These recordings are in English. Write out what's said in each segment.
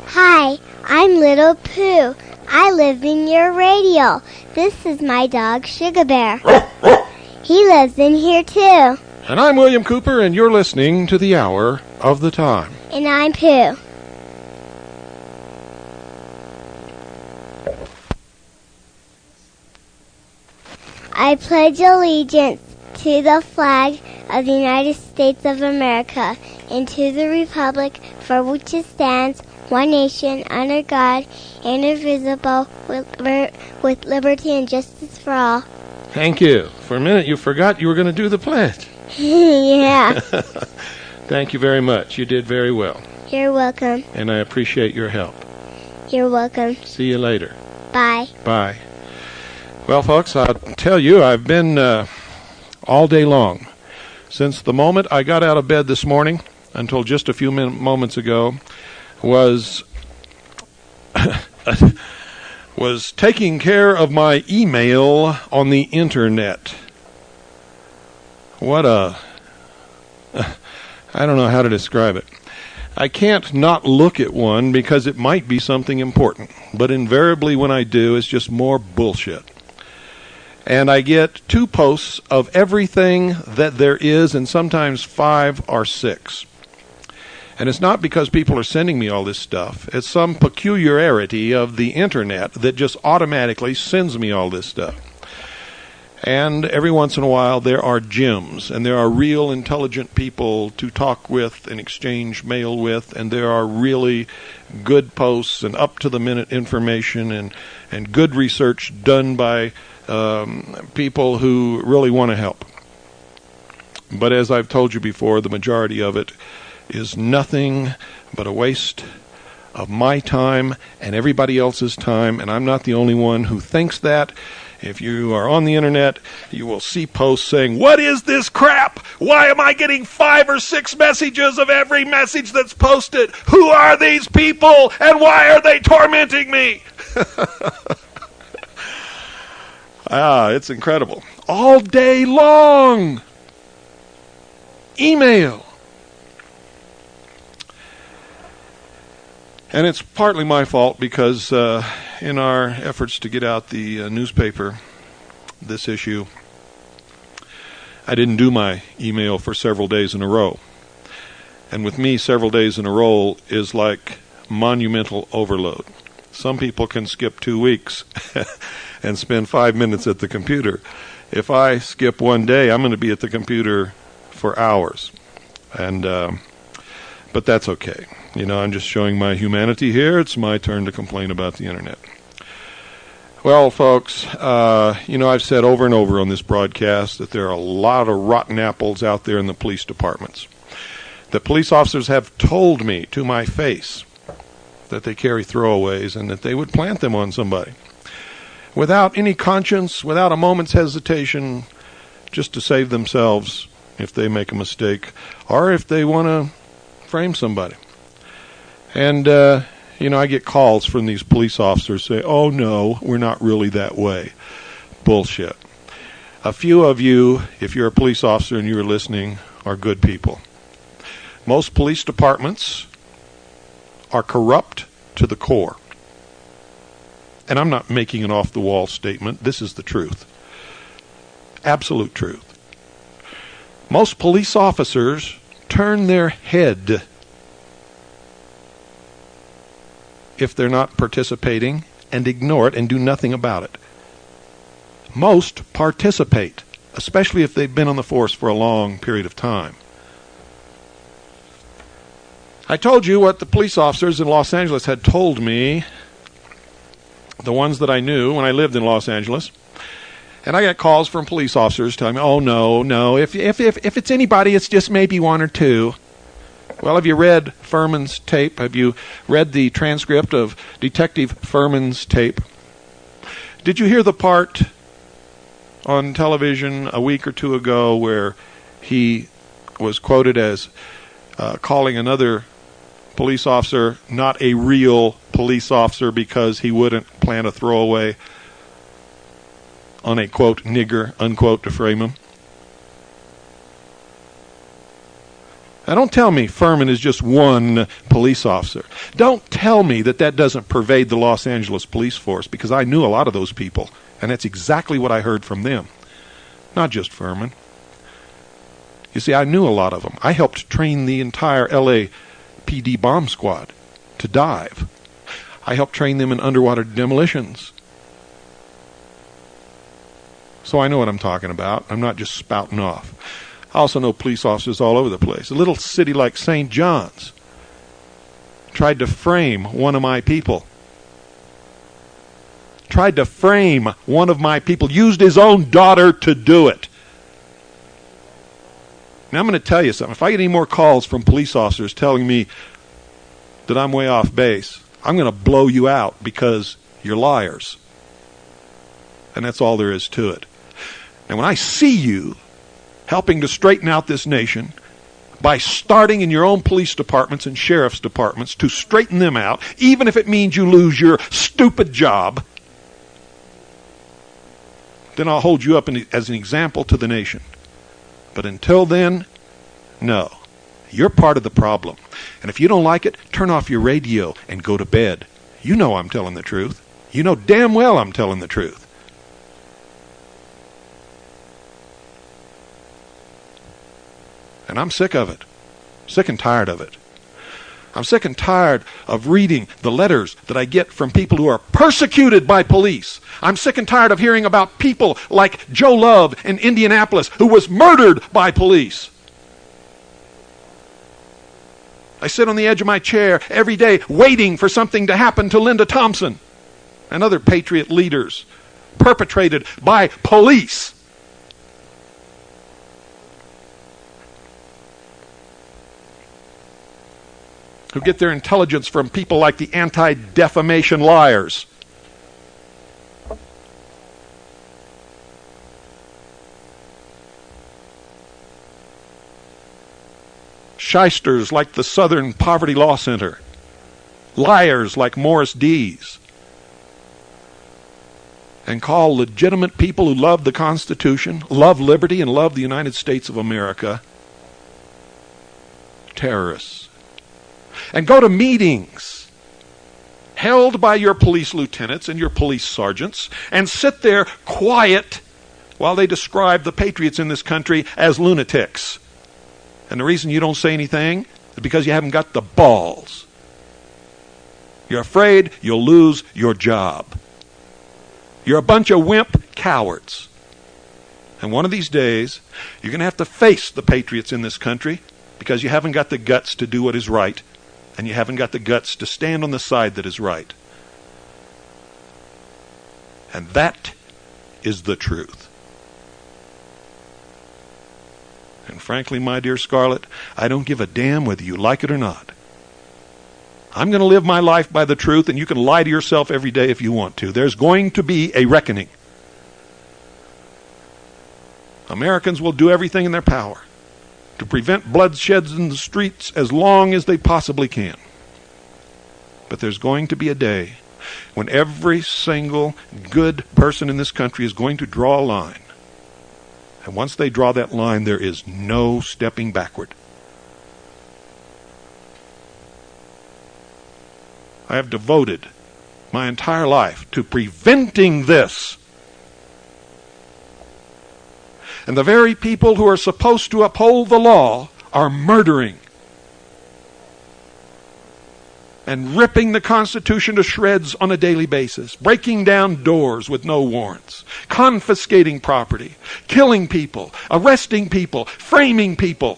Hi, I'm Little Pooh. I live in your radio. This is my dog, Sugar Bear. He lives in here, too. And I'm William Cooper, and you're listening to the Hour of the Time. And I'm Pooh. I pledge allegiance to the flag of the United States of America and to the republic for which it stands, one nation, under God, indivisible, with liberty and justice for all. Thank you. For a minute, you forgot you were going to do the pledge. Yeah. Thank you very much. You did very well. You're welcome. And I appreciate your help. You're welcome. See you later. Bye. Bye. Well, folks, I'll tell you, I've been all day long. Since the moment I got out of bed this morning until just a few moments ago, was taking care of my email on the internet. I don't know how to describe it. I can't not look at one because it might be something important, but invariably when I do, it's just more bullshit. And I get 2 posts of everything that there is, and sometimes 5 or 6. And it's not because people are sending me all this stuff. It's some peculiarity of the internet that just automatically sends me all this stuff. And every once in a while there are gems, and there are real intelligent people to talk with and exchange mail with, and there are really good posts and up-to-the-minute information and good research done by people who really want to help. But as I've told you before, the majority of it is nothing but a waste of my time and everybody else's time, and I'm not the only one who thinks that. If you are on the internet, you will see posts saying, "What is this crap? Why am I getting 5 or 6 messages of every message that's posted? Who are these people, and why are they tormenting me?" It's incredible. All day long. Email. And it's partly my fault because in our efforts to get out the newspaper, this issue, I didn't do my email for several days in a row. And with me, several days in a row is like monumental overload. Some people can skip 2 weeks and spend 5 minutes at the computer. If I skip one day, I'm going to be at the computer for hours. And but that's okay. You know, I'm just showing my humanity here. It's my turn to complain about the internet. Well, folks, I've said over and over on this broadcast that there are a lot of rotten apples out there in the police departments. The police officers have told me to my face that they carry throwaways and that they would plant them on somebody without any conscience, without a moment's hesitation, just to save themselves if they make a mistake or if they want to frame somebody. And, I get calls from these police officers say, "Oh, no, we're not really that way." Bullshit. A few of you, if you're a police officer and you're listening, are good people. Most police departments are corrupt to the core. And I'm not making an off-the-wall statement. This is the truth. Absolute truth. Most police officers turn their head if they're not participating and ignore it and do nothing about it. Most participate, especially if they've been on the force for a long period of time. I told you what the police officers in Los Angeles had told me, the ones that I knew when I lived in Los Angeles. And I got calls from police officers telling me, oh, no, if it's anybody, it's just maybe one or two. Well, have you read Furman's tape? Have you read the transcript of Detective Furman's tape? Did you hear the part on television a week or two ago where he was quoted as calling another police officer not a real police officer because he wouldn't plant a throwaway on a, quote, nigger, unquote, to frame him? Now, don't tell me Furman is just one police officer. Don't tell me that that doesn't pervade the Los Angeles police force, because I knew a lot of those people, and that's exactly what I heard from them. Not just Furman. You see, I knew a lot of them. I helped train the entire LAPD bomb squad to dive. I helped train them in underwater demolitions. So I know what I'm talking about. I'm not just spouting off. I also know police officers all over the place. A little city like St. John's tried to frame one of my people. Tried to frame one of my people. Used his own daughter to do it. Now I'm going to tell you something. If I get any more calls from police officers telling me that I'm way off base, I'm going to blow you out because you're liars. And that's all there is to it. And when I see you helping to straighten out this nation by starting in your own police departments and sheriff's departments to straighten them out, even if it means you lose your stupid job, then I'll hold you up as an example to the nation. But until then, no. You're part of the problem. And if you don't like it, turn off your radio and go to bed. You know I'm telling the truth. You know damn well I'm telling the truth. And I'm sick of it. Sick and tired of it. I'm sick and tired of reading the letters that I get from people who are persecuted by police. I'm sick and tired of hearing about people like Joe Love in Indianapolis who was murdered by police. I sit on the edge of my chair every day waiting for something to happen to Linda Thompson and other patriot leaders perpetrated by police. Who get their intelligence from people like the anti-defamation liars. Shysters like the Southern Poverty Law Center. Liars like Morris Dees. And call legitimate people who love the Constitution, love liberty, and love the United States of America terrorists. And go to meetings held by your police lieutenants and your police sergeants and sit there quiet while they describe the patriots in this country as lunatics. And the reason you don't say anything is because you haven't got the balls. You're afraid you'll lose your job. You're a bunch of wimp cowards. And one of these days, you're going to have to face the patriots in this country because you haven't got the guts to do what is right. And you haven't got the guts to stand on the side that is right. And that is the truth. And frankly, my dear Scarlett, I don't give a damn whether you like it or not. I'm going to live my life by the truth, and you can lie to yourself every day if you want to. There's going to be a reckoning. Americans will do everything in their power to prevent bloodshed in the streets as long as they possibly can. But there's going to be a day when every single good person in this country is going to draw a line. And once they draw that line, there is no stepping backward. I have devoted my entire life to preventing this. And the very people who are supposed to uphold the law are murdering and ripping the Constitution to shreds on a daily basis, breaking down doors with no warrants, confiscating property, killing people, arresting people, framing people,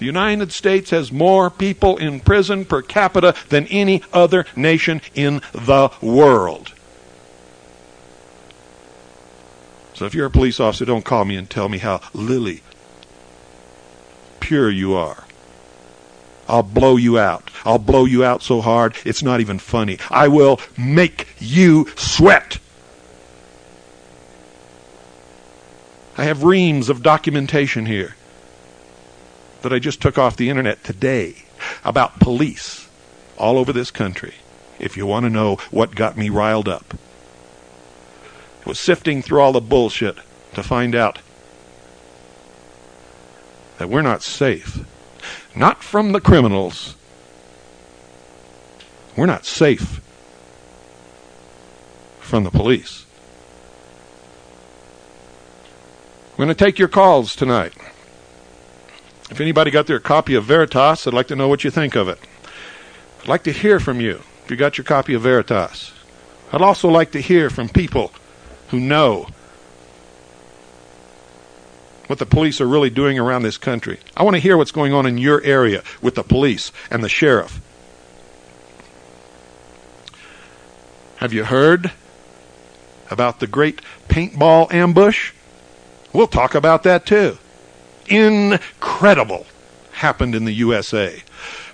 The United States has more people in prison per capita than any other nation in the world. So if you're a police officer, don't call me and tell me how lily pure you are. I'll blow you out. I'll blow you out so hard, it's not even funny. I will make you sweat. I have reams of documentation here that I just took off the internet today about police all over this country, if you want to know what got me riled up. I was sifting through all the bullshit to find out that we're not safe. Not from the criminals. We're not safe from the police. We're going to take your calls tonight. If anybody got their copy of Veritas, I'd like to know what you think of it. I'd like to hear from you if you got your copy of Veritas. I'd also like to hear from people who know what the police are really doing around this country. I want to hear what's going on in your area with the police and the sheriff. Have you heard about the great paintball ambush? We'll talk about that too. Incredible happened in the USA,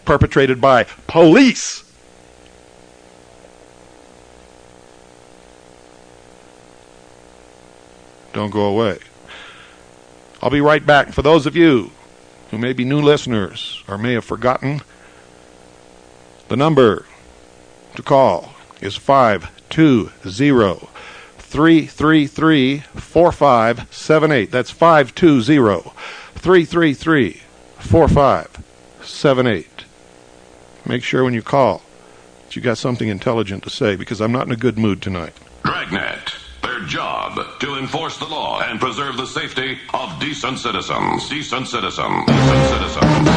perpetrated by police. Don't go away. I'll be right back. For those of you who may be new listeners or may have forgotten, the number to call is 520-333-4578. That's 520-333-4578. Make sure when you call that you got something intelligent to say, because I'm not in a good mood tonight. Dragnet. Their job to enforce the law and preserve the safety of decent citizens. Decent citizens. Decent citizens.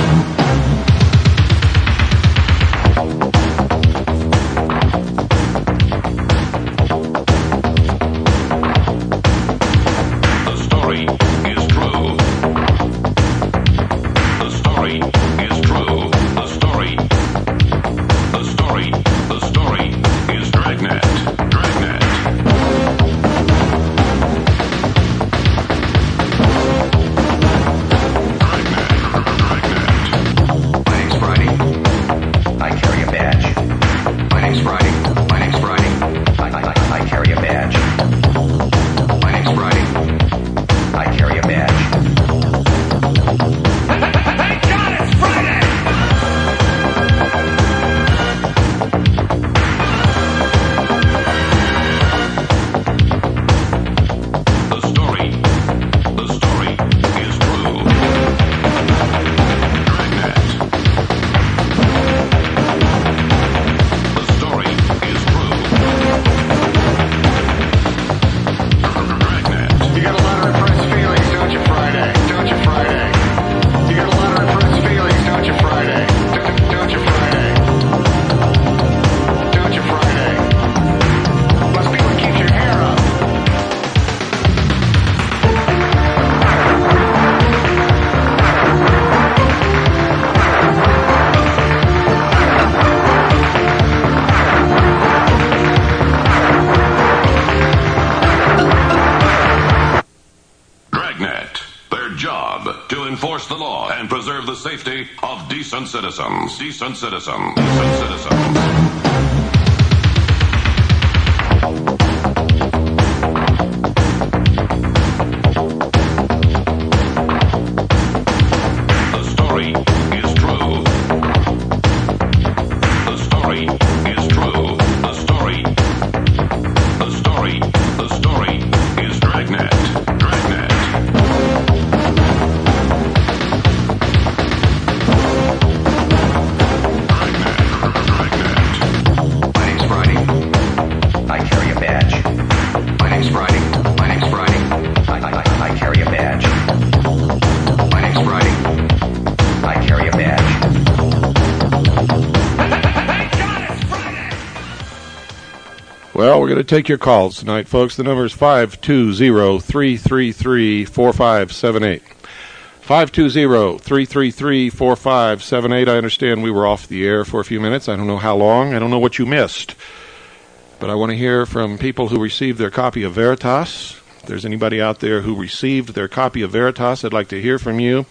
Safety of decent citizens. Decent citizens. Decent citizens. Well, we're going to take your calls tonight, folks. The number is 520-333-4578. 520-333-4578. I understand we were off the air for a few minutes. I don't know how long. I don't know what you missed. But I want to hear from people who received their copy of Veritas. If there's anybody out there who received their copy of Veritas, I'd like to hear from you.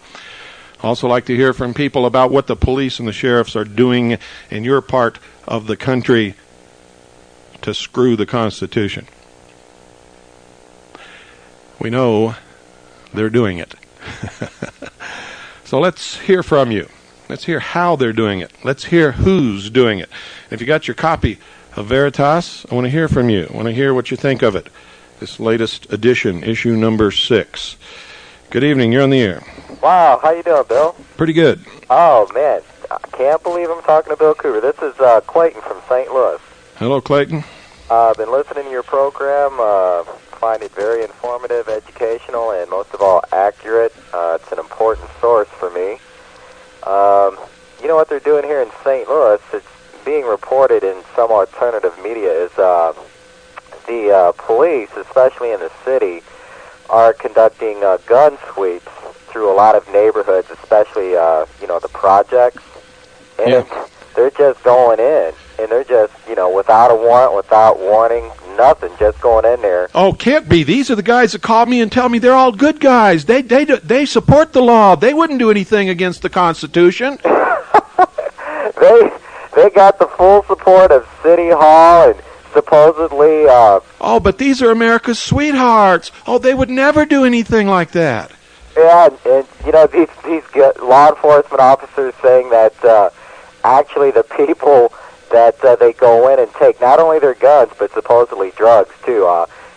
Also like to hear from people about what the police and the sheriffs are doing in your part of the country to screw the Constitution. We know they're doing it. So let's hear from you. Let's hear how they're doing it. Let's hear who's doing it. If you got your copy of Veritas, I want to hear from you. I want to hear what you think of it. This latest edition, issue number 6. Good evening. You're on the air. Wow. How you doing, Bill? Pretty good. Oh, man. I can't believe I'm talking to Bill Cooper. This is Clayton from St. Louis. Hello, Clayton. I've been listening to your program. Find it very informative, educational, and most of all accurate. It's an important source for me. You know what they're doing here in St. Louis? It's being reported in some alternative media is the police, especially in the city, are conducting gun sweeps through a lot of neighborhoods, especially the projects, and they're just going in, and they're just without a warrant, without warning, nothing, just going in there. Oh, can't be. These are the guys that call me and tell me they're all good guys. They support the law. They wouldn't do anything against the Constitution. They got the full support of City Hall and supposedly. Oh, but these are America's sweethearts. Oh, they would never do anything like that. Yeah, and these law enforcement officers saying that actually the people that they go in and take not only their guns but supposedly drugs too.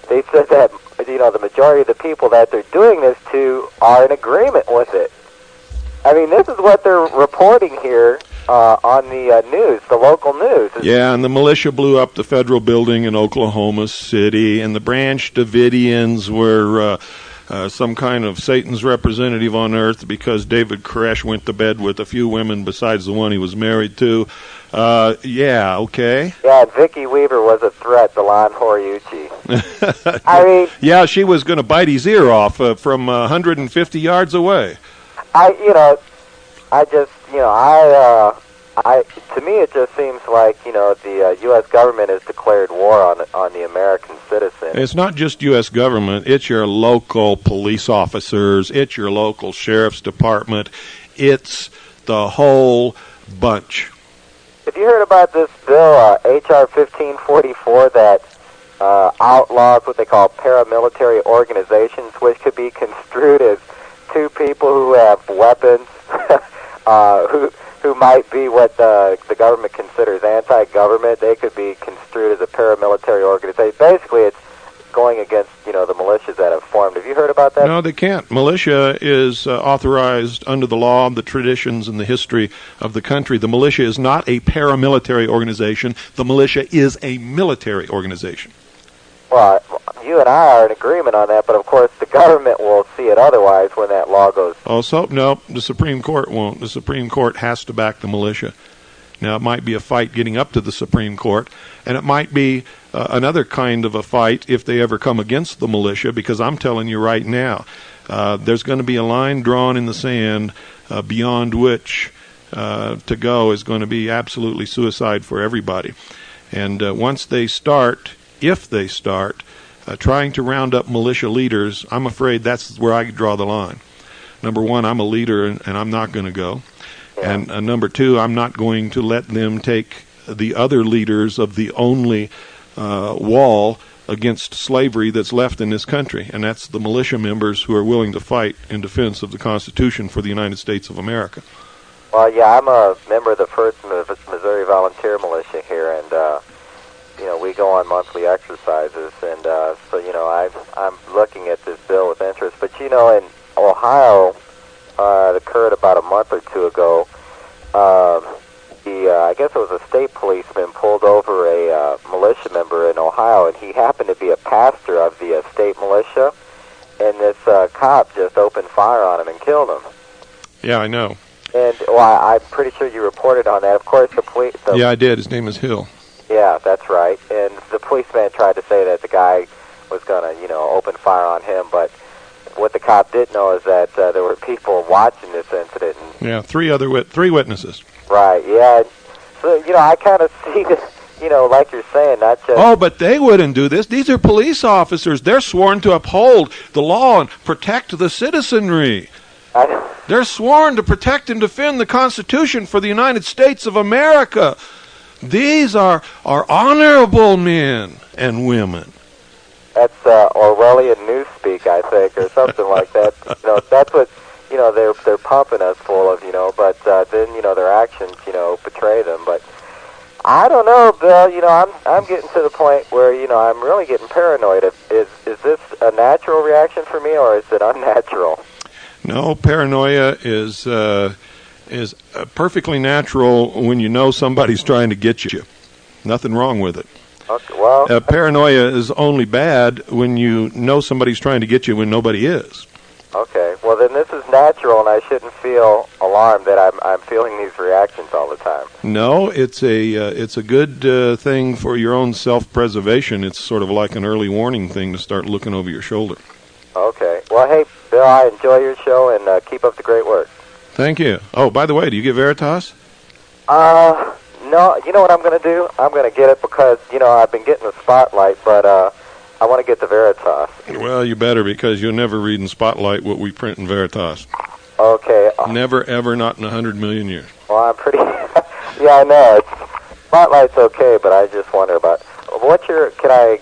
They said that the majority of the people that they're doing this to are in agreement with it. I mean, this is what they're reporting here on the news, the local news. Yeah, and the militia blew up the federal building in Oklahoma City, and the Branch Davidians were some kind of Satan's representative on earth because David Koresh went to bed with a few women besides the one he was married to. Yeah, okay. Yeah, and Vicki Weaver was a threat, the Lon Horiuchi. I mean... Yeah, she was going to bite his ear off from 150 yards away. To me, it just seems like, the U.S. government has declared war on the American citizen. It's not just U.S. government. It's your local police officers. It's your local sheriff's department. It's the whole bunch. Have you heard about this bill, H.R. 1544, that outlaws what they call paramilitary organizations, which could be construed as two people who have weapons, who might be what the government considers anti-government. They could be construed as a paramilitary organization. Basically, it's going against, the militias that have formed. Have you heard about that? No, they can't. Militia is authorized under the law, the traditions, and the history of the country. The militia is not a paramilitary organization. The militia is a military organization. Well, you and I are in agreement on that, but of course the government will see it otherwise when that law goes. Oh, so no, the Supreme Court won't. The Supreme Court has to back the militia. Now, it might be a fight getting up to the Supreme Court, and it might be another kind of a fight if they ever come against the militia, because I'm telling you right now, there's going to be a line drawn in the sand beyond which to go is going to be absolutely suicide for everybody. And once they start, if they start, trying to round up militia leaders, I'm afraid that's where I draw the line. Number one, I'm a leader, and I'm not going to go. Yeah. And number two, I'm not going to let them take the other leaders of the only wall against slavery that's left in this country, and that's the militia members who are willing to fight in defense of the Constitution for the United States of America. Well, yeah, I'm a member of the 1st Missouri Volunteer Militia here, and we go on monthly exercises, and so I'm looking at this bill with interest. But in Ohio, it occurred about a month or two ago. I guess it was a state policeman pulled over a militia member in Ohio, and he happened to be a pastor of the state militia, and this cop just opened fire on him and killed him. Yeah, I know. And I'm pretty sure you reported on that. Of course, the police... Yeah, I did. His name is Hill. Yeah, that's right. And the policeman tried to say that the guy was going to, open fire on him, but what the cop did know is that there were people watching this incident. And, Yeah, three witnesses. right, yeah. So, I kind of see this, like you're saying, not just... Oh, but they wouldn't do this. These are police officers. They're sworn to uphold the law and protect the citizenry. They're sworn to protect and defend the Constitution for the United States of America. These are honorable men and women. That's Orwellian newspeak, I think, or something like that. That's what they're pumping us full of, but then their actions, betray them. But I don't know, Bill. I'm getting to the point where I'm really getting paranoid. Is this a natural reaction for me, or is it unnatural? No, paranoia is perfectly natural when you know somebody's trying to get you. Nothing wrong with it. Okay, well, paranoia is only bad when you know somebody's trying to get you when nobody is. Okay, well then this is natural, and I shouldn't feel alarmed that I'm feeling these reactions all the time. No, it's a good thing for your own self-preservation. It's sort of like an early warning thing to start looking over your shoulder. Okay, well, hey, Bill, I enjoy your show, and keep up the great work. Thank you. Oh, by the way, do you get Veritas? No, you know what I'm going to do? I'm going to get it because, I've been getting the Spotlight, but I want to get the Veritas. Well, you better, because you'll never read in Spotlight what we print in Veritas. Okay. Never, ever, not in 100 million years. Well, I'm pretty... yeah, I know. Spotlight's okay, but I just wonder about...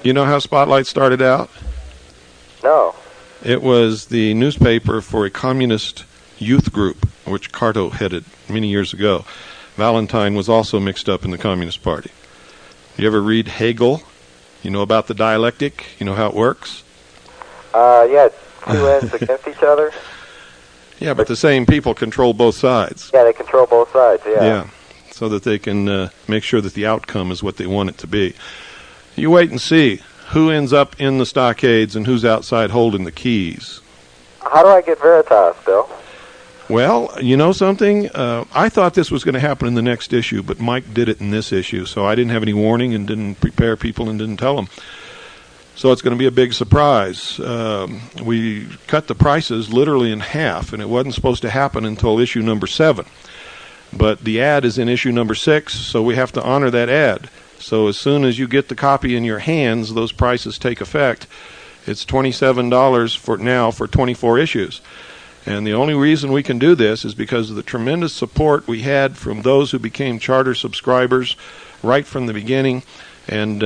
You know how Spotlight started out? No. It was the newspaper for a communist youth group, which Carto headed many years ago. Valentine was also mixed up in the Communist Party. You ever read Hegel? You know about the dialectic? You know how it works? Yeah, two ends against each other. Yeah, but the same people control both sides. Yeah, they control both sides, yeah. Yeah, so that they can make sure that the outcome is what they want it to be. You wait and see who ends up in the stockades and who's outside holding the keys. How do I get Veritas, Bill? Well, you know something? I thought this was going to happen in the next issue, but Mike did it in this issue, so I didn't have any warning and didn't prepare people and didn't tell them. So it's going to be a big surprise. We cut the prices literally in half, and it wasn't supposed to happen until issue number 7. But the ad is in issue number 6, so we have to honor that ad. So as soon as you get the copy in your hands, those prices take effect. It's $27 for 24 issues. And the only reason we can do this is because of the tremendous support we had from those who became charter subscribers right from the beginning, and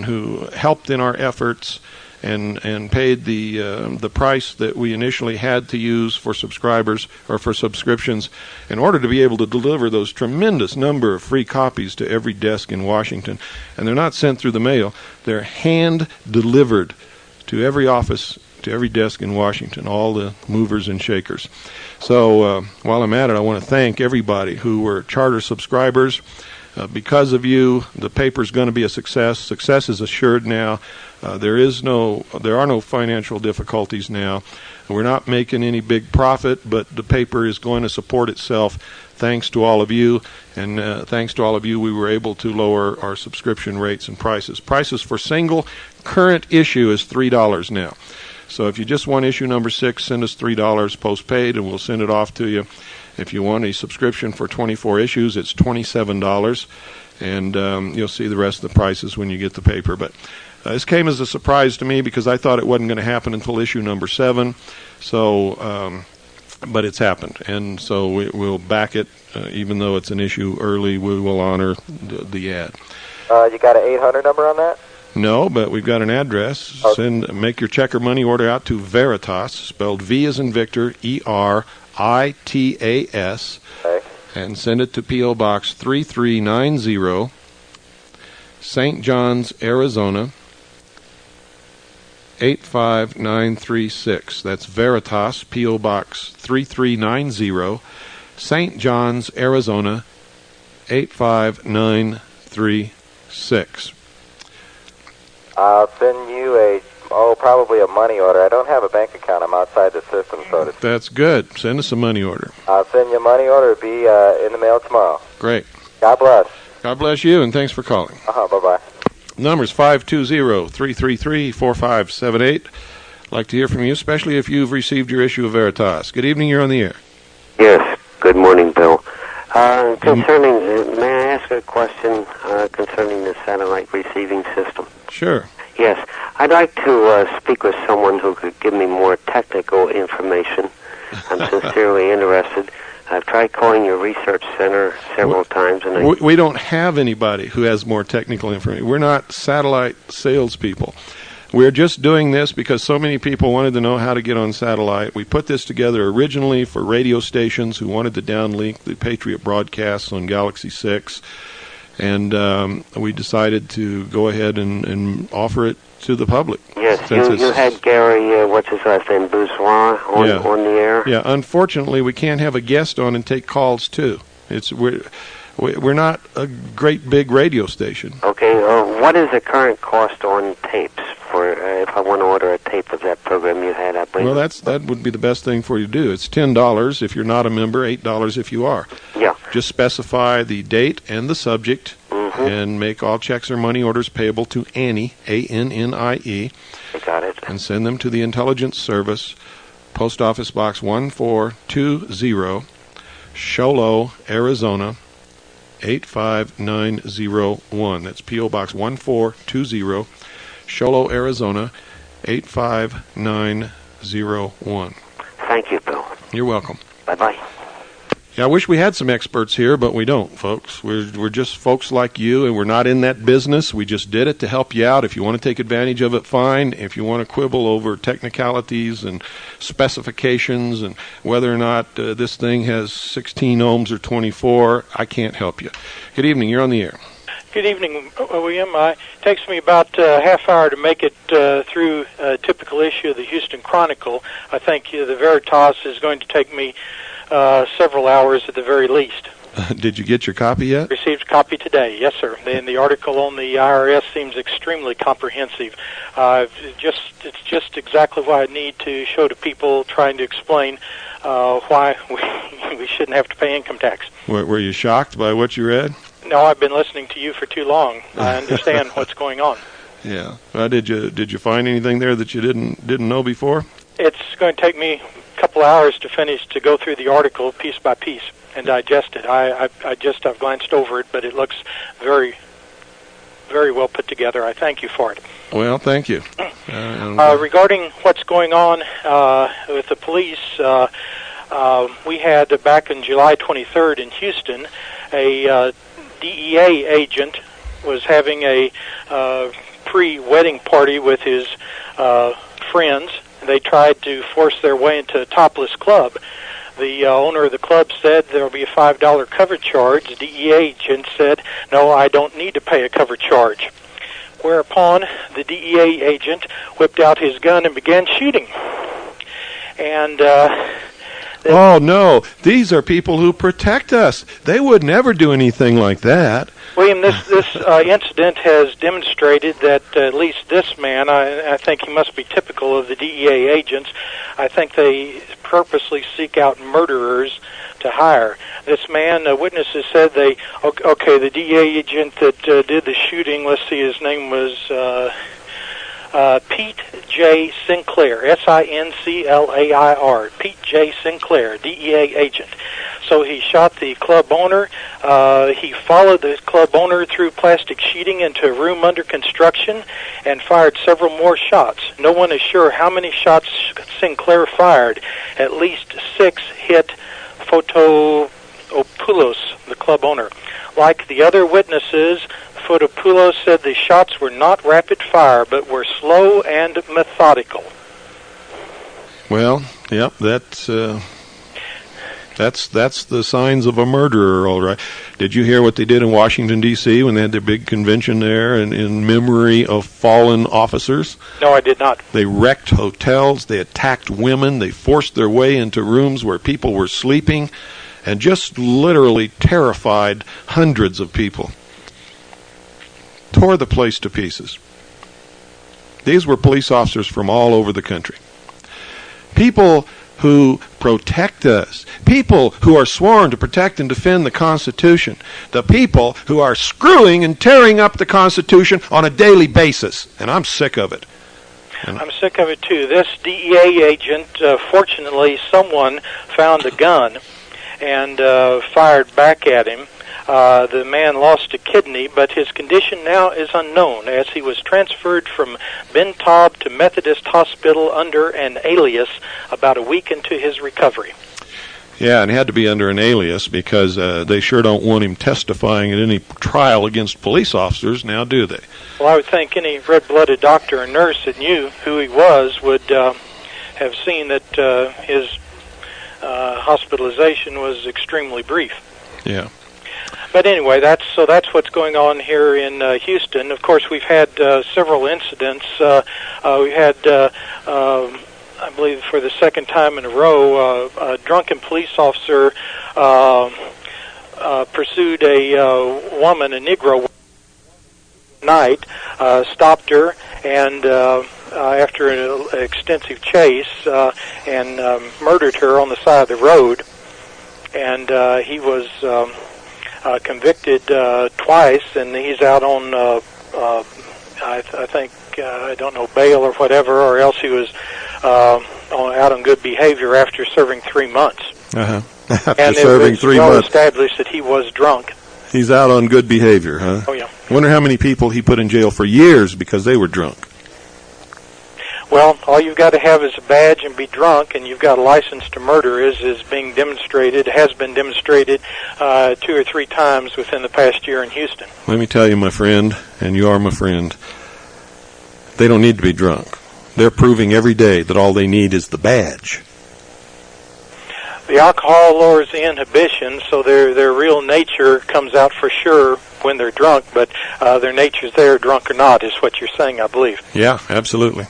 who helped in our efforts and paid the price that we initially had to use for subscribers or for subscriptions in order to be able to deliver those tremendous number of free copies to every desk in Washington. And they're not sent through the mail; they're hand delivered to every office, to every desk in Washington, all the movers and shakers. So while I'm at it, I want to thank everybody who were charter subscribers. Because of you, the paper's going to be a success. Success is assured now. There are no financial difficulties now. We're not making any big profit, but the paper is going to support itself thanks to all of you. And thanks to all of you, we were able to lower our subscription rates and prices. Prices for single current issue is $3 now. So if you just want issue number 6, send us $3 postpaid, and we'll send it off to you. If you want a subscription for 24 issues, it's $27, and you'll see the rest of the prices when you get the paper. But this came as a surprise to me because I thought it wasn't going to happen until issue number 7. So, but it's happened, and so we'll back it. Even though it's an issue early, we will honor the ad. You got an 800 number on that? No, but we've got an address. Okay. Make your check or money order out to Veritas, spelled V as in Victor, ERITAS, Okay. and send it to P.O. Box 3390, St. John's, Arizona, 85936. That's Veritas, P.O. Box 3390, St. John's, Arizona, 85936. I'll send you probably a money order. I don't have a bank account. I'm outside the system, so to speak. That's good. Send us a money order. I'll send you a money order. It'll be in the mail tomorrow. Great. God bless. God bless you, and thanks for calling. Bye-bye. Number's 520-333-4578. I'd like to hear from you, especially if you've received your issue of Veritas. Good evening, you're on the air. Yes, good morning, Bill. May I ask a question concerning the satellite receiving system? Sure. Yes, I'd like to speak with someone who could give me more technical information. I'm sincerely interested. I've tried calling your research center several times, and we don't have anybody who has more technical information. We're not satellite salespeople. We're just doing this because so many people wanted to know how to get on satellite. We put this together originally for radio stations who wanted to downlink the Patriot broadcasts on Galaxy 6. And we decided to go ahead and offer it to the public. Yes, you had Gary, what's his last name, Bourgeois on the air? Yeah, unfortunately, we can't have a guest on and take calls, too. We're not a great big radio station. Okay, what is the current cost on tapes for if I want to order a tape of that program you had, I believe? Well, that would be the best thing for you to do. It's $10 if you're not a member, $8 if you are. Yeah. Just specify the date and the subject, and make all checks or money orders payable to Annie, A-N-N-I-E. I got it. And send them to the Intelligence Service, Post Office Box 1420, Sholo, Arizona, 85901. That's P.O. Box 1420, Sholo, Arizona, 85901. Thank you, Bill. You're welcome. Bye-bye. Yeah, I wish we had some experts here, but we don't, folks. We're just folks like you, and we're not in that business. We just did it to help you out. If you want to take advantage of it, fine. If you want to quibble over technicalities and specifications and whether or not this thing has 16 ohms or 24, I can't help you. Good evening. You're on the air. Good evening, William. It takes me about a half hour to make it through a typical issue of the Houston Chronicle. I think the Veritas is going to take me several hours at the very least. Did you get your copy yet? Received a copy today, yes, sir. And the article on the IRS seems extremely comprehensive. It's just exactly what I need to show to people, trying to explain why we shouldn't have to pay income tax. Were you shocked by what you read? No, I've been listening to you for too long. I understand what's going on. Yeah. Did you find anything there that you didn't know before? It's going to take me a couple hours to go through the article piece by piece and digest it. I've glanced over it, but it looks very, very well put together. I thank you for it. Well, thank you. Regarding what's going on with the police, we had back in July 23rd in Houston, a DEA agent was having a pre-wedding party with his friends. They tried to force their way into a topless club. The owner of the club said there will be a $5 cover charge. The DEA agent said, no, I don't need to pay a cover charge. Whereupon the DEA agent whipped out his gun and began shooting. And oh, no, these are people who protect us. They would never do anything like that. William, this incident has demonstrated that at least this man, I think he must be typical of the DEA agents. I think they purposely seek out murderers to hire. This man, witnesses said the DEA agent that did the shooting, let's see, his name was Pete J. Sinclair, S-I-N-C-L-A-I-R, Pete J. Sinclair, DEA agent. So he shot the club owner. He followed the club owner through plastic sheeting into a room under construction and fired several more shots. No one is sure how many shots Sinclair fired. At least 6 hit Fotopoulos, the club owner. Like the other witnesses, Fotopoulos said the shots were not rapid fire, but were slow and methodical. Well, yep, that's the signs of a murderer, all right. Did you hear what they did in Washington, D.C. when they had their big convention there in memory of fallen officers? No, I did not. They wrecked hotels. They attacked women. They forced their way into rooms where people were sleeping and just literally terrified hundreds of people. Tore the place to pieces. These were police officers from all over the country. People who protect us, people who are sworn to protect and defend the Constitution, the people who are screwing and tearing up the Constitution on a daily basis, and I'm sick of it. I'm sick of it, too. This DEA agent, fortunately, someone found a gun and fired back at him. The man lost a kidney, but his condition now is unknown, as he was transferred from Ben Taub to Methodist Hospital under an alias about a week into his recovery. Yeah, and it had to be under an alias because they sure don't want him testifying at any trial against police officers now, do they? Well, I would think any red-blooded doctor or nurse that knew who he was would have seen that his hospitalization was extremely brief. Yeah. But anyway, that's what's going on here in Houston. Of course, we've had several incidents. We had, I believe, for the second time in a row, a drunken police officer pursued a woman, a Negro, night, stopped her, and after an extensive chase, and murdered her on the side of the road. And he was convicted twice, and he's out on, I think, I don't know, bail or whatever, or else he was out on good behavior after serving 3 months. After serving 3 months. Well established that he was drunk. He's out on good behavior, huh? Oh, yeah. Wonder how many people he put in jail for years because they were drunk. Well, all you've got to have is a badge and be drunk, and you've got a license to murder is being demonstrated, has been demonstrated 2 or 3 times within the past year in Houston. Let me tell you, my friend, and you are my friend, they don't need to be drunk. They're proving every day that all they need is the badge. The alcohol lowers the inhibition, so their real nature comes out for sure when they're drunk, but their nature's there, drunk or not, is what you're saying, I believe. Yeah, absolutely.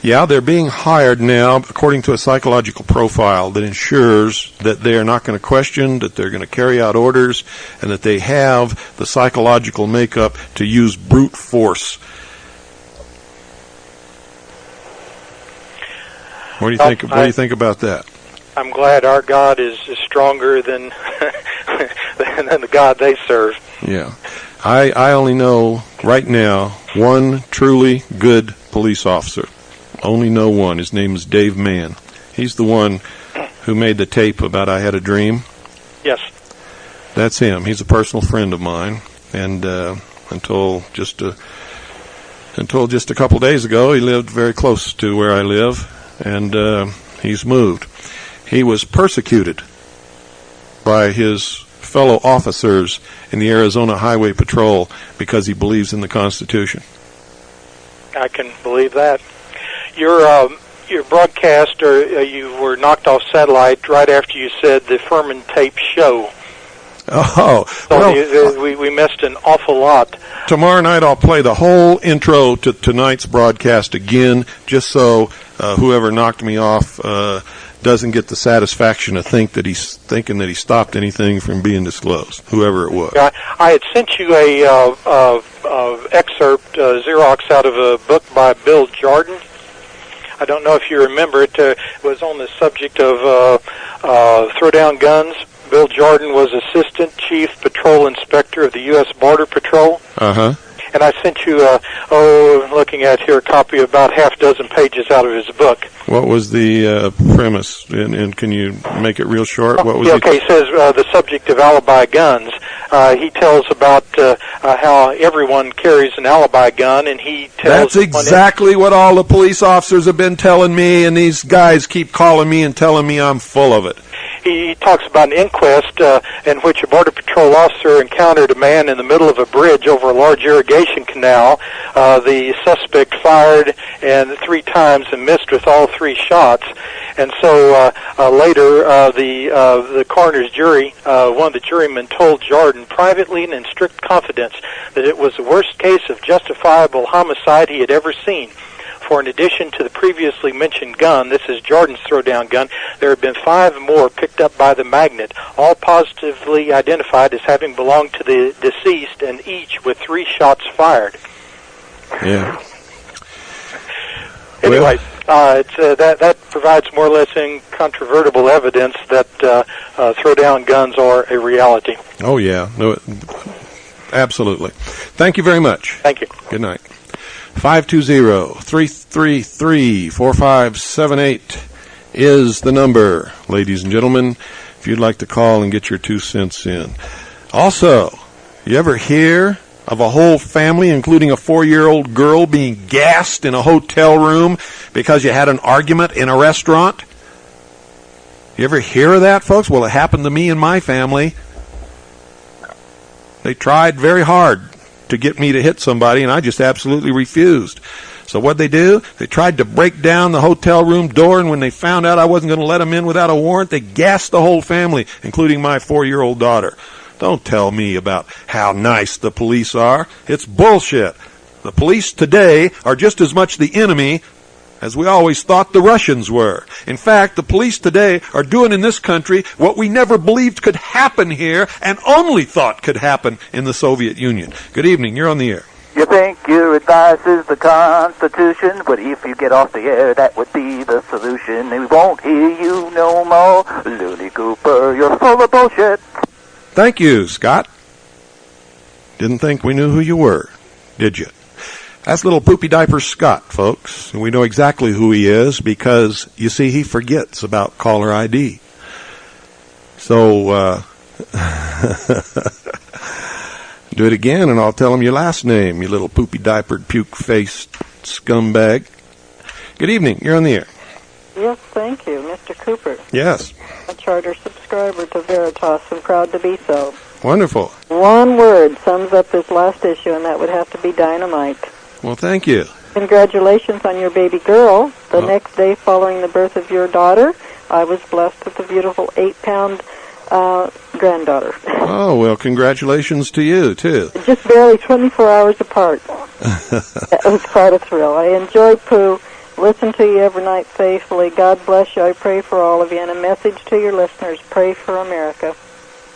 Yeah, they're being hired now according to a psychological profile that ensures that they are not going to question, that they're going to carry out orders, and that they have the psychological makeup to use brute force. What do you think? What do you think about that? I'm glad our God is stronger than than the God they serve. Yeah, I only know right now one truly good police officer. Only know one. His name is Dave Mann. He's the one who made the tape about I Had a Dream. Yes. That's him. He's a personal friend of mine, and until just a couple days ago, he lived very close to where I live, and he's moved. He was persecuted by his fellow officers in the Arizona Highway Patrol because he believes in the Constitution. I can believe that. Your broadcast, you were knocked off satellite right after you said the Furman tape show. Oh, so well, we missed an awful lot. Tomorrow night I'll play the whole intro to tonight's broadcast again, just so whoever knocked me off doesn't get the satisfaction of thinking that he stopped anything from being disclosed, whoever it was. I had sent you a excerpt, Xerox, out of a book by Bill Jordan. I don't know if you remember it. It was on the subject of throw down guns. Bill Jordan was Assistant Chief Patrol Inspector of the U.S. Border Patrol. Uh-huh. And I sent you, looking at here, a copy of about half dozen pages out of his book. What was the premise? And can you make it real short? What was he says the subject of alibi guns. He tells about how everyone carries an alibi gun, and he tells... That's exactly what all the police officers have been telling me, and these guys keep calling me and telling me I'm full of it. He talks about an inquest in which a Border Patrol officer encountered a man in the middle of a bridge over a large irrigation canal. The suspect fired 3 times and missed with all 3 shots. And so later, the coroner's jury, one of the jurymen told Jordan privately and in strict confidence that it was the worst case of justifiable homicide he had ever seen. For in addition to the previously mentioned gun, this is Jordan's throwdown gun, there have been 5 more picked up by the magnet, all positively identified as having belonged to the deceased, and each with 3 shots fired. Yeah. Anyway, that provides more or less incontrovertible evidence that throwdown guns are a reality. Oh, yeah. No, absolutely. Thank you very much. Thank you. Good night. 520-333-4578 is the number, ladies and gentlemen, if you'd like to call and get your 2 cents in. Also, you ever hear of a whole family, including a 4-year-old girl, being gassed in a hotel room because you had an argument in a restaurant? You ever hear of that, folks? Well, it happened to me and my family. They tried very hard to get me to hit somebody, and I just absolutely refused. So what'd they do? They tried to break down the hotel room door, and when they found out I wasn't going to let them in without a warrant, they gassed the whole family, including my 4-year-old daughter. Don't tell me about how nice the police are. It's bullshit. The police today are just as much the enemy as we always thought the Russians were. In fact, the police today are doing in this country what we never believed could happen here and only thought could happen in the Soviet Union. Good evening. You're on the air. You think your advice is the Constitution, but if you get off the air, that would be the solution. We won't hear you no more. Looney Cooper, you're full of bullshit. Thank you, Scott. Didn't think we knew who you were, did you? That's little poopy diaper Scott, folks. And we know exactly who he is because, you see, he forgets about caller ID. So, do it again and I'll tell him your last name, you little poopy diapered, puke-faced scumbag. Good evening. You're on the air. Yes, thank you, Mr. Cooper. Yes. A charter subscriber to Veritas and proud to be so. Wonderful. One word sums up this last issue, and that would have to be dynamite. Well, thank you. Congratulations on your baby girl. The next day following the birth of your daughter, I was blessed with a beautiful 8-pound granddaughter. Oh, well, congratulations to you, too. Just barely 24 hours apart. It was quite a thrill. I enjoy Pooh. Listen to you every night faithfully. God bless you. I pray for all of you. And a message to your listeners, pray for America.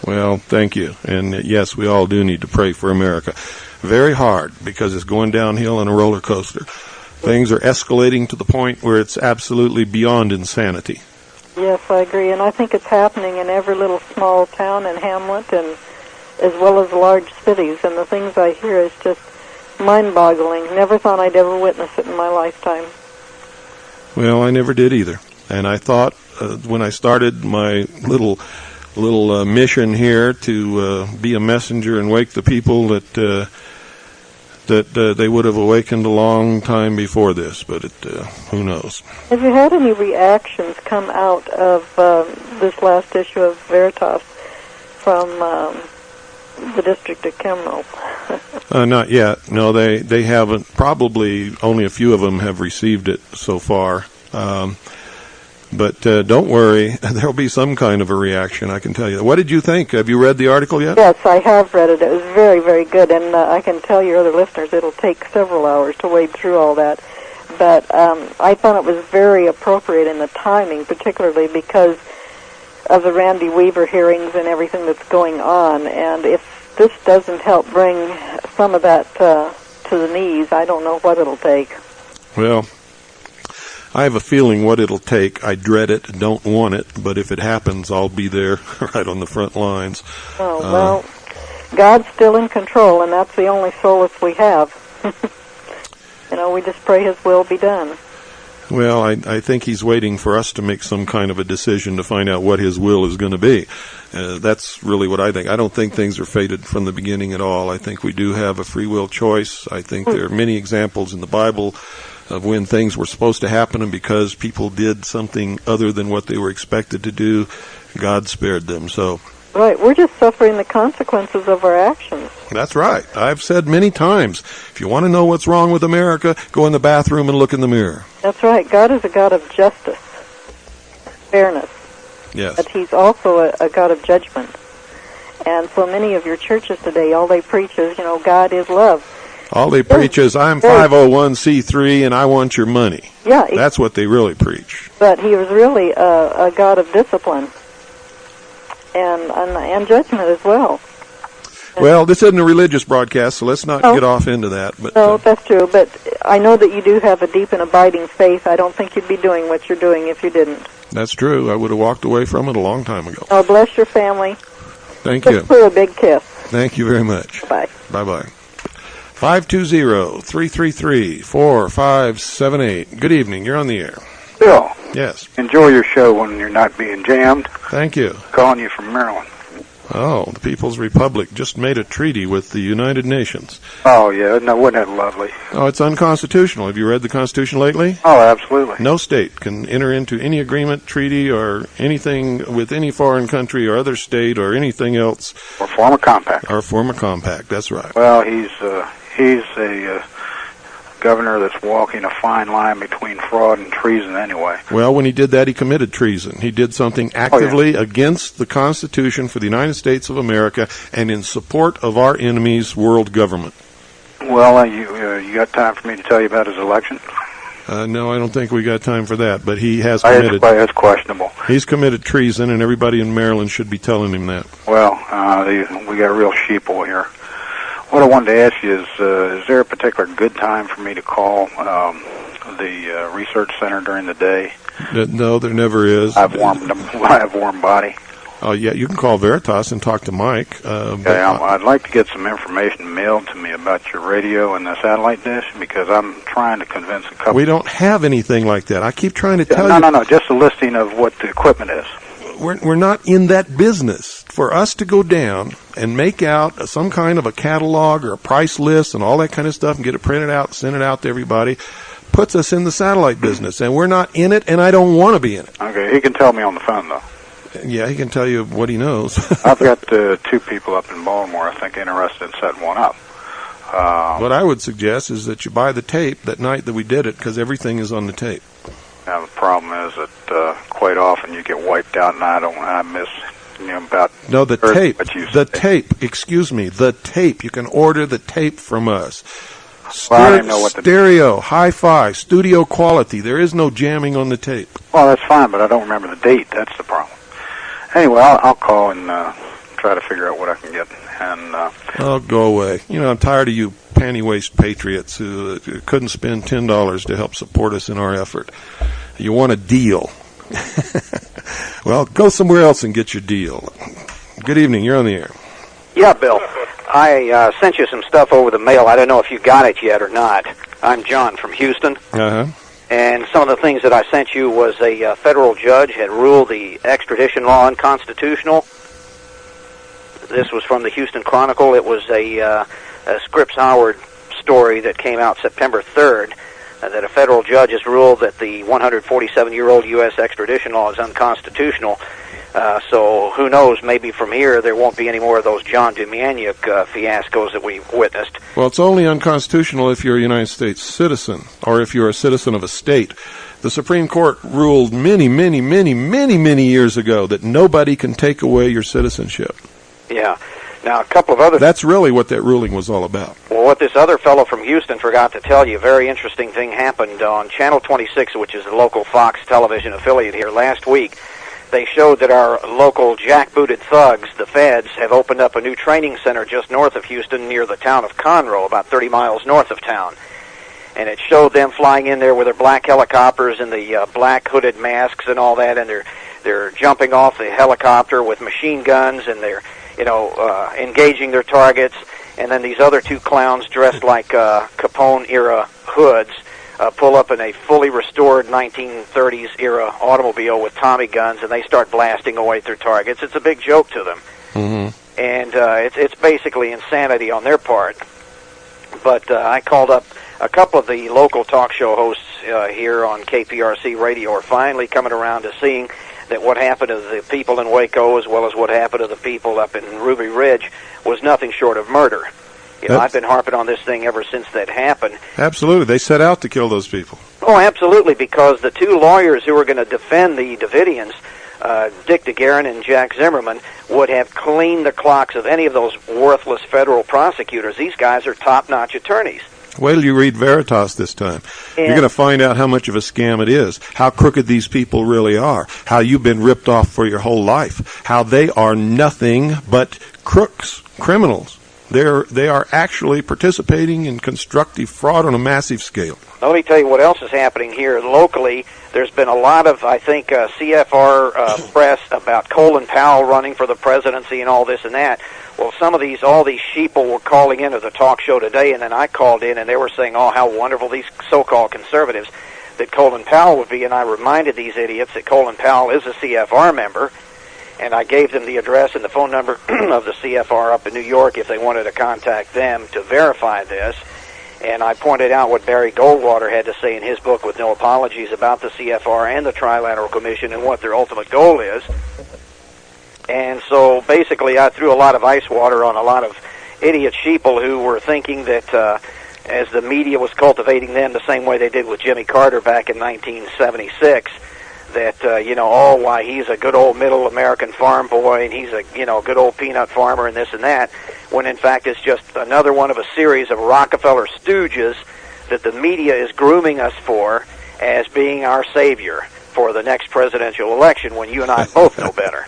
Well, thank you. And yes, we all do need to pray for America. Very hard, because it's going downhill on a roller coaster. Things are escalating to the point where it's absolutely beyond insanity. Yes, I agree. And I think it's happening in every little small town and hamlet, and as well as large cities. And the things I hear is just mind-boggling. Never thought I'd ever witness it in my lifetime. Well, I never did either. And I thought when I started my little mission here to be a messenger and wake the people that they would have awakened a long time before this, but who knows? Have you had any reactions come out of this last issue of Veritas from the District of Kimrel? Not yet. No, they haven't. Probably only a few of them have received it so far. But don't worry, there'll be some kind of a reaction, I can tell you. What did you think? Have you read the article yet? Yes, I have read it. It was very, very good, and I can tell your other listeners it'll take several hours to wade through all that. But I thought it was very appropriate in the timing, particularly because of the Randy Weaver hearings and everything that's going on. And if this doesn't help bring some of that to the knees, I don't know what it'll take. Well, I have a feeling what it'll take. I dread it, don't want it, but if it happens, I'll be there right on the front lines. Oh, well, God's still in control, and that's the only solace we have. We just pray His will be done. Well, I think He's waiting for us to make some kind of a decision to find out what His will is going to be. That's really what I think. I don't think things are fated from the beginning at all. I think we do have a free will choice. I think there are many examples in the Bible of when things were supposed to happen, and because people did something other than what they were expected to do, God spared them. So, right, we're just suffering the consequences of our actions. That's right. I've said many times, if you want to know what's wrong with America, go in the bathroom and look in the mirror. That's right. God is a God of justice, fairness. Yes. But He's also a God of judgment. And so many of your churches today, all they preach is, God is love. All they preach is, I'm 501c3 and I want your money. Yeah. That's what they really preach. But He was really a God of discipline and judgment as well. Well, this isn't a religious broadcast, so let's not get off into that. But no, that's true. But I know that you do have a deep and abiding faith. I don't think you'd be doing what you're doing if you didn't. That's true. I would have walked away from it a long time ago. Oh, bless your family. Thank you. For a big kiss. Thank you very much. Bye. Bye-bye. 520-333-4578. Good evening. You're on the air. Bill. Yes. Enjoy your show when you're not being jammed. Thank you. Calling you from Maryland. Oh, the People's Republic just made a treaty with the United Nations. Oh, yeah. No, wasn't that lovely? Oh, it's unconstitutional. Have you read the Constitution lately? Oh, absolutely. No state can enter into any agreement, treaty, or anything with any foreign country or other state or anything else. Or form a compact. Or form a compact, that's right. Well, he's a governor that's walking a fine line between fraud and treason anyway. Well, when he did that, he committed treason. He did something actively against the Constitution for the United States of America and in support of our enemy's world government. Well, you got time for me to tell you about his election? No, I don't think we got time for that, but he has committed... It's questionable. He's committed treason, and everybody in Maryland should be telling him that. Well, we got a real sheeple here. What I wanted to ask you is there a particular good time for me to call the research center during the day? No, there never is. I have warm body. Oh, yeah, you can call Veritas and talk to Mike. Okay, I'd like to get some information mailed to me about your radio and the satellite dish because I'm trying to convince a couple... We don't have anything like that. I keep trying to tell you... No, just a listing of what the equipment is. We're not in that business. For us to go down and make out some kind of a catalog or a price list and all that kind of stuff and get it printed out and send it out to everybody puts us in the satellite business, and we're not in it, and I don't want to be in it. Okay, he can tell me on the phone, though. Yeah, he can tell you what he knows. I've got 2 people up in Baltimore, I think, interested in setting one up. What I would suggest is that you buy the tape that night that we did it, because everything is on the tape. Now, the problem is that quite often you get wiped out, and I miss... about the tape, excuse me, the tape. You can order the tape from us. I didn't know what stereo, hi-fi, studio quality. There is no jamming on the tape. Well, that's fine, but I don't remember the date. That's the problem. Anyway, I'll call and try to figure out what I can get. And oh, go away. I'm tired of you panty-waist patriots who couldn't spend $10 to help support us in our effort. You want a deal. Well, go somewhere else and get your deal. Good evening. You're on the air. Yeah, Bill. I sent you some stuff over the mail. I don't know if you got it yet or not. I'm John from Houston. Uh-huh. And some of the things that I sent you was a federal judge had ruled the extradition law unconstitutional. This was from the Houston Chronicle. It was a Scripps Howard story that came out September 3rd. That a federal judge has ruled that the 147-year-old U.S. extradition law is unconstitutional. So who knows, maybe from here there won't be any more of those John Demjanjuk fiascos that we've witnessed. Well, it's only unconstitutional if you're a United States citizen or if you're a citizen of a state. The Supreme Court ruled many years ago that nobody can take away your citizenship. Yeah. Now, a couple of other... That's really what that ruling was all about. Well, what this other fellow from Houston forgot to tell you, a very interesting thing happened on Channel 26, which is the local Fox television affiliate here last week. They showed that our local jackbooted thugs, the feds, have opened up a new training center just north of Houston near the town of Conroe, about 30 miles north of town. And it showed them flying in there with their black helicopters and the black hooded masks and all that, and they're jumping off the helicopter with machine guns, and they're engaging their targets, and then these other 2 clowns dressed like Capone-era hoods pull up in a fully restored 1930s-era automobile with Tommy guns, and they start blasting away at their targets. It's a big joke to them. Mm-hmm. And it's basically insanity on their part. But I called up a couple of the local talk show hosts here on KPRC Radio are finally coming around to seeing that what happened to the people in Waco as well as what happened to the people up in Ruby Ridge was nothing short of murder. I've been harping on this thing ever since that happened. Absolutely. They set out to kill those people. Oh, absolutely, because the 2 lawyers who were going to defend the Davidians, Dick DeGuerin and Jack Zimmerman, would have cleaned the clocks of any of those worthless federal prosecutors. These guys are top-notch attorneys. Wait till you read Veritas this time. You're going to find out how much of a scam it is, how crooked these people really are, how you've been ripped off for your whole life, how they are nothing but crooks, criminals. They are actually participating in constructive fraud on a massive scale. Now, let me tell you what else is happening here locally. There's been a lot of, I think, CFR press about Colin Powell running for the presidency and all this and that. Well, all these sheeple were calling into the talk show today, and then I called in, and they were saying, oh, how wonderful these so-called conservatives that Colin Powell would be, and I reminded these idiots that Colin Powell is a CFR member, and I gave them the address and the phone number of the CFR up in New York if they wanted to contact them to verify this. And I pointed out what Barry Goldwater had to say in his book with no apologies about the CFR and the Trilateral Commission and what their ultimate goal is. And so basically I threw a lot of ice water on a lot of idiot sheeple who were thinking that as the media was cultivating them the same way they did with Jimmy Carter back in 1976, that, why he's a good old middle American farm boy and he's a, good old peanut farmer and this and that, when in fact it's just another one of a series of Rockefeller stooges that the media is grooming us for as being our savior for the next presidential election, when you and I both know better.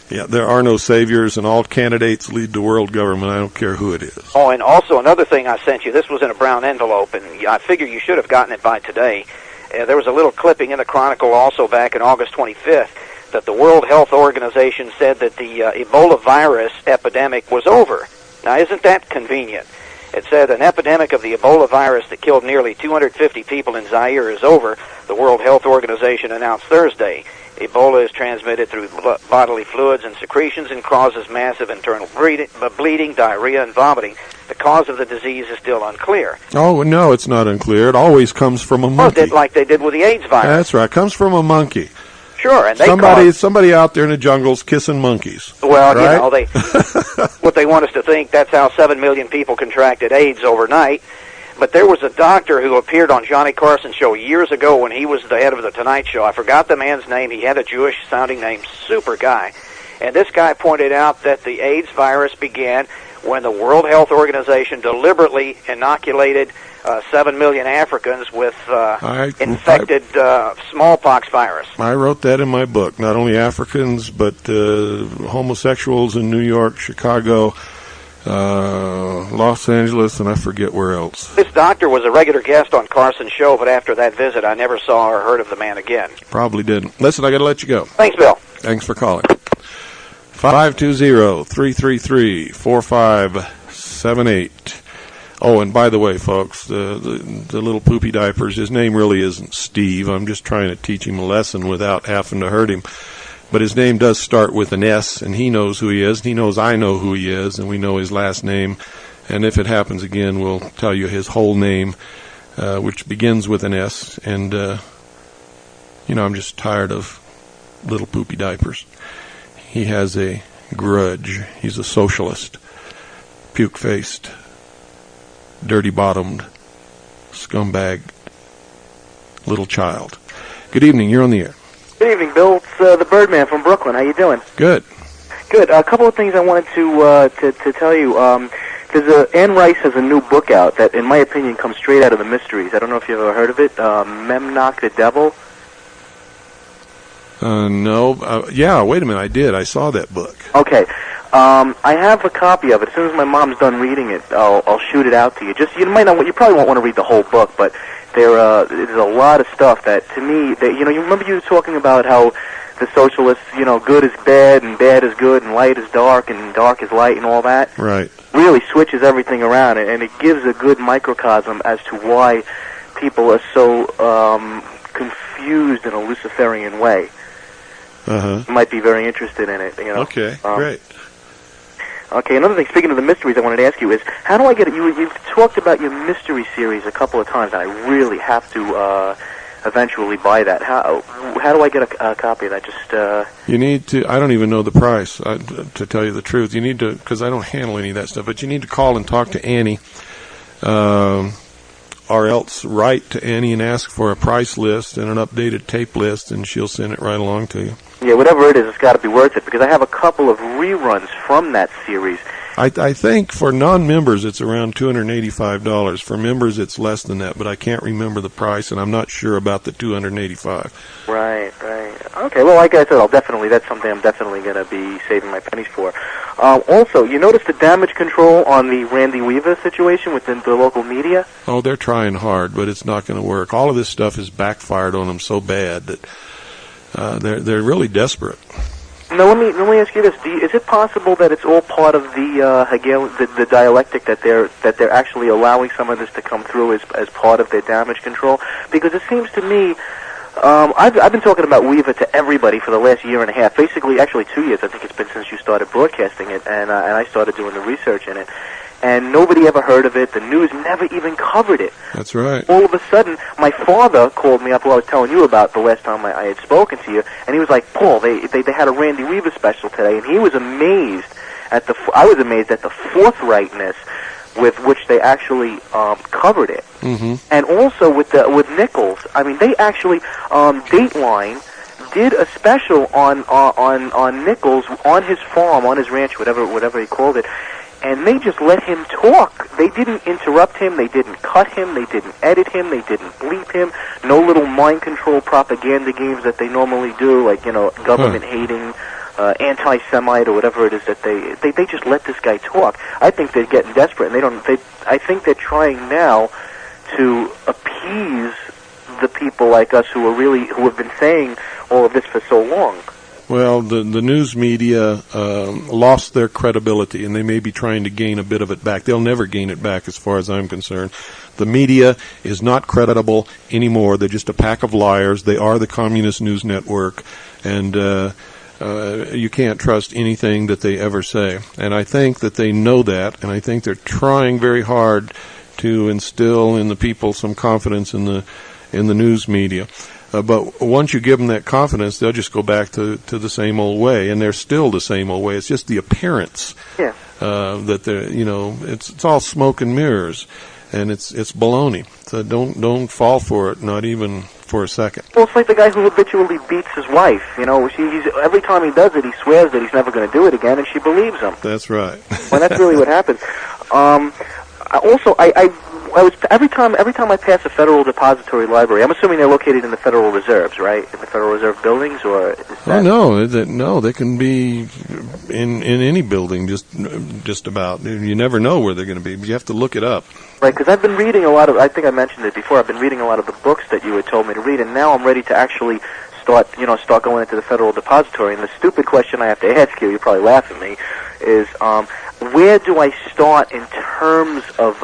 Yeah, there are no saviors, and all candidates lead to world government. I don't care who it is. Oh, and also another thing I sent you, this was in a brown envelope, and I figure you should have gotten it by today. There was a little clipping in the Chronicle also back in August 25th that the World Health Organization said that the Ebola virus epidemic was over. Now, isn't that convenient? It said an epidemic of the Ebola virus that killed nearly 250 people in Zaire is over, the World Health Organization announced Thursday. Ebola is transmitted through bodily fluids and secretions and causes massive internal bleeding, diarrhea, and vomiting. The cause of the disease is still unclear. Oh, no, it's not unclear. It always comes from a monkey. Like they did with the AIDS virus. That's right. It comes from a monkey. Sure, and somebody out there in the jungle's kissing monkeys. Well, right? What they want us to think, that's how 7 million people contracted AIDS overnight. But there was a doctor who appeared on Johnny Carson's show years ago when he was the head of the Tonight Show. I forgot the man's name. He had a Jewish-sounding name, super guy. And this guy pointed out that the AIDS virus began when the World Health Organization deliberately inoculated 7 million Africans with infected smallpox virus. I wrote that in my book. Not only Africans, but homosexuals in New York, Chicago, Los Angeles, and I forget where else. This doctor was a regular guest on Carson's show, but after that visit, I never saw or heard of the man again. Probably didn't. Listen, I got to let you go. Thanks, Bill. Thanks for calling. 520-333-4578. Oh, and by the way, folks, the little poopy diapers, his name really isn't Steve. I'm just trying to teach him a lesson without having to hurt him. But his name does start with an S, and he knows who he is, and he knows I know who he is, and we know his last name. And if it happens again, we'll tell you his whole name, which begins with an S. And, I'm just tired of little poopy diapers. He has a grudge. He's a socialist, puke-faced, dirty-bottomed, scumbag little child. Good evening. You're on the air. Good evening, Bill. It's the Birdman from Brooklyn. How you doing? Good. Good. A couple of things I wanted to tell you. Anne Rice has a new book out that, in my opinion, comes straight out of the mysteries. I don't know if you've ever heard of it. Memnoch the Devil. No. Yeah, wait a minute. I did. I saw that book. Okay. I have a copy of it. As soon as my mom's done reading it, I'll shoot it out to you. You probably won't want to read the whole book, but there's a lot of stuff that, to me, you remember you were talking about how the socialists, good is bad and bad is good and light is dark and dark is light and all that. Right. Really switches everything around, and it gives a good microcosm as to why people are so confused in a Luciferian way. Uh-huh. You might be very interested in it. Okay, great. Okay, another thing, speaking of the mysteries, I wanted to ask you is, how do I get it? You've talked about your mystery series a couple of times, and I really have to eventually buy that. How do I get a copy of that? You need to, I don't even know the price, to tell you the truth. You need to, because I don't handle any of that stuff, but you need to call and talk to Annie, or else write to Annie and ask for a price list and an updated tape list, and she'll send it right along to you. Yeah, whatever it is, it's got to be worth it, because I have a couple of reruns from that series. I think for non-members it's around $285. For members it's less than that, but I can't remember the price, and I'm not sure about the $285. Right. Okay, well, like I said, that's something I'm definitely going to be saving my pennies for. Also, you notice the damage control on the Randy Weaver situation within the local media? Oh, they're trying hard, but it's not going to work. All of this stuff has backfired on them so bad that they're really desperate. Now, let me ask you this: is it possible that it's all part of the dialectic that they're actually allowing some of this to come through as part of their damage control? Because it seems to me, I've been talking about Weaver to everybody for the last year and a half, basically, actually 2 years. I think it's been since you started broadcasting it, and I started doing the research in it. And nobody ever heard of it. The news never even covered it. That's right. All of a sudden, my father called me up, who I was telling you about the last time I had spoken to you, and he was like, Paul, they had a Randy Weaver special today, and he was amazed at I was amazed at the forthrightness with which they actually covered it. Mm-hmm. And also with Nichols. I mean, they actually, Dateline did a special on Nichols, on his farm, on his ranch, whatever he called it, and they just let him talk. They didn't interrupt him. They didn't cut him. They didn't edit him. They didn't bleep him. No little mind control propaganda games that they normally do, like, government hating, anti-Semite or whatever it is that they just let this guy talk. I think they're getting desperate, and I think they're trying now to appease the people like us who have been saying all of this for so long. Well, the news media lost their credibility, and they may be trying to gain a bit of it back. They'll never gain it back as far as I'm concerned. The media is not credible anymore. They're just a pack of liars. They are the communist news network, and you can't trust anything that they ever say. And I think that they know that, and I think they're trying very hard to instill in the people some confidence in the news media. But once you give them that confidence, they'll just go back to the same old way, and they're still the same old way. It's just the appearance that they're, it's all smoke and mirrors, and it's baloney. So don't fall for it, not even for a second. Well, it's like the guy who habitually beats his wife. Every time he does it, he swears that he's never going to do it again, and she believes him. That's right. Well, that's really what happens. Also, I was every time I pass a Federal Depository Library, I'm assuming they're located in the Federal Reserves, right? In the Federal Reserve buildings, or is that... No, they can be in any building, just about. You never know where they're going to be, but you have to look it up. Right, because I've been reading a lot of, I think I mentioned it before, I've been reading a lot of the books that you had told me to read, and now I'm ready to actually start going into the Federal Depository. And the stupid question I have to ask you probably laugh at me, is where do I start in terms of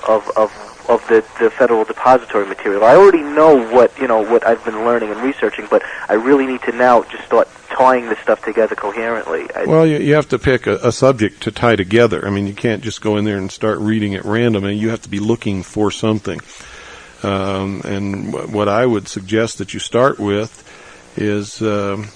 the Federal Depository material? I already know what I've been learning and researching, but I really need to now just start tying this stuff together coherently. Well, you have to pick a subject to tie together. I mean, you can't just go in there and start reading at random, and you have to be looking for something. And what I would suggest that you start with is the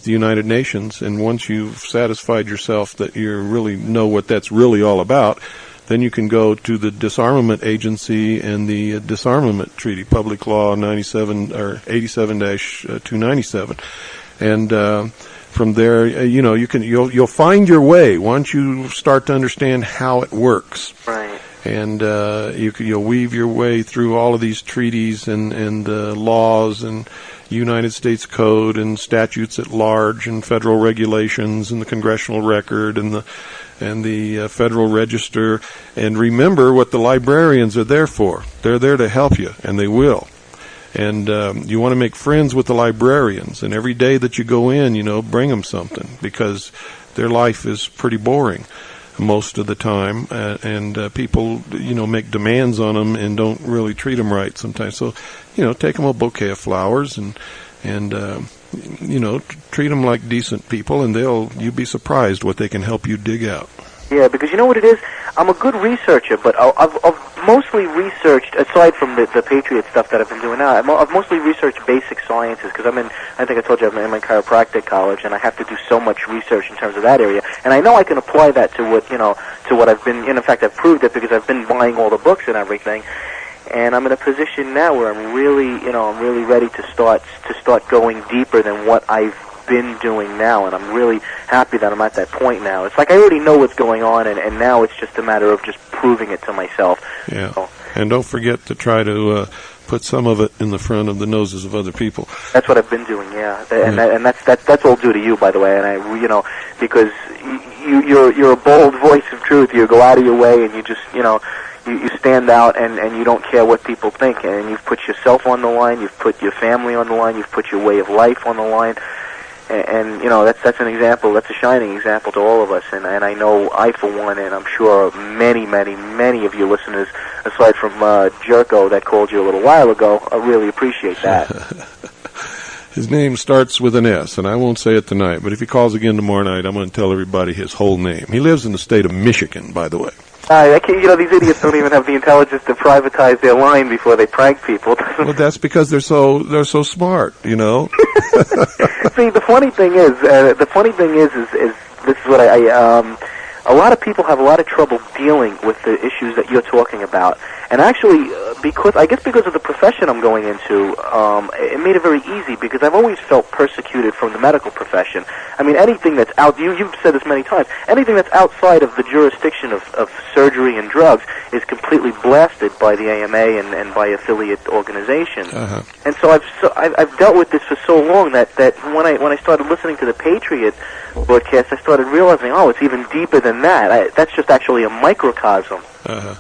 United Nations, and once you've satisfied yourself that you really know what that's really all about, then you can go to the Disarmament Agency and the Disarmament Treaty, Public Law 97 or 87-297, and from there, you'll find your way once you start to understand how it works. Right. And you'll weave your way through all of these treaties and laws and United States Code and statutes at large and federal regulations and the Congressional Record and the Federal Register. And remember what the librarians are there for. They're there to help you, and they will. And you want to make friends with the librarians. And every day that you go in, bring them something, because their life is pretty boring most of the time, and people, make demands on them and don't really treat them right sometimes. So, take them a bouquet of flowers and treat them like decent people, and you'd be surprised what they can help you dig out. Yeah, because you know what it is? I'm a good researcher, but I've mostly researched, aside from the Patriot stuff that I've been doing now, I've mostly researched basic sciences, because I think I told you I'm in my chiropractic college, and I have to do so much research in terms of that area, and I know I can apply that to what I've been, in fact I've proved it because I've been buying all the books and everything, and I'm in a position now where I'm really ready to start going deeper than what I've been doing now, and I'm really happy that I'm at that point now. It's like I already know what's going on, and now it's just a matter of just proving it to myself. Yeah, and don't forget to try to put some of it in the front of the noses of other people. That's what I've been doing, yeah. And that's all due to you, by the way. And because you're a bold voice of truth. You go out of your way, and you just, you stand out, and you don't care what people think. And you've put yourself on the line. You've put your family on the line. You've put your way of life on the line. And that's an example. That's a shining example to all of us. And I know I, for one, and I'm sure many, many, many of you listeners, aside from Jerko that called you a little while ago, I really appreciate that. His name starts with an S, and I won't say it tonight, but if he calls again tomorrow night, I'm going to tell everybody his whole name. He lives in the state of Michigan, by the way. These idiots don't even have the intelligence to privatize their line before they prank people. Well, that's because they're so smart, See, the funny thing is this is what a lot of people have a lot of trouble dealing with the issues that you're talking about. And actually, because of the profession I'm going into, it made it very easy, because I've always felt persecuted from the medical profession. I mean, anything that's you've said this many times, anything that's outside of the jurisdiction of surgery and drugs is completely blasted by the AMA and by affiliate organizations. Uh-huh. And so I've dealt with this for so long that when I started listening to the Patriot broadcast, I started realizing, it's even deeper than that. That's just actually a microcosm. Uh-huh.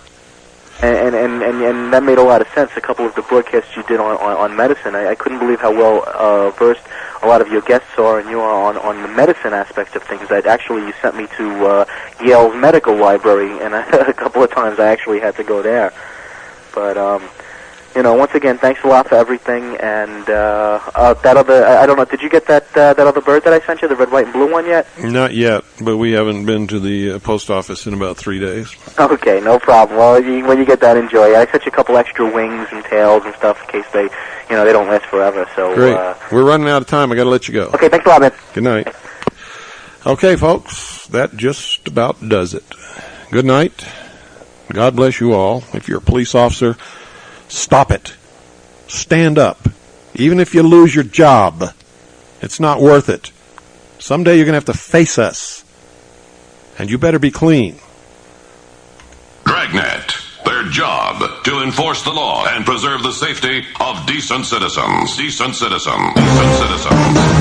And that made a lot of sense. A couple of the broadcasts you did on medicine, I couldn't believe how well versed a lot of your guests are, and you are on the medicine aspect of things. That actually you sent me to Yale's medical library, and a couple of times I actually had to go there. But once again, thanks a lot for everything. And that other, I don't know, did you get that other bird that I sent you, the red, white, and blue one yet? Not yet, but we haven't been to the post office in about 3 days. Okay, no problem. Well, when you get that, enjoy it. I sent you a couple extra wings and tails and stuff in case they don't last forever. So great. We're running out of time. I got to let you go. Okay, thanks a lot, man. Good night. Okay, folks, that just about does it. Good night. God bless you all. If you're a police officer, stop it. Stand up. Even if you lose your job, it's not worth it. Someday you're going to have to face us. And you better be clean. Dragnet. Their job to enforce the law and preserve the safety of decent citizens. Decent citizens. Decent citizens.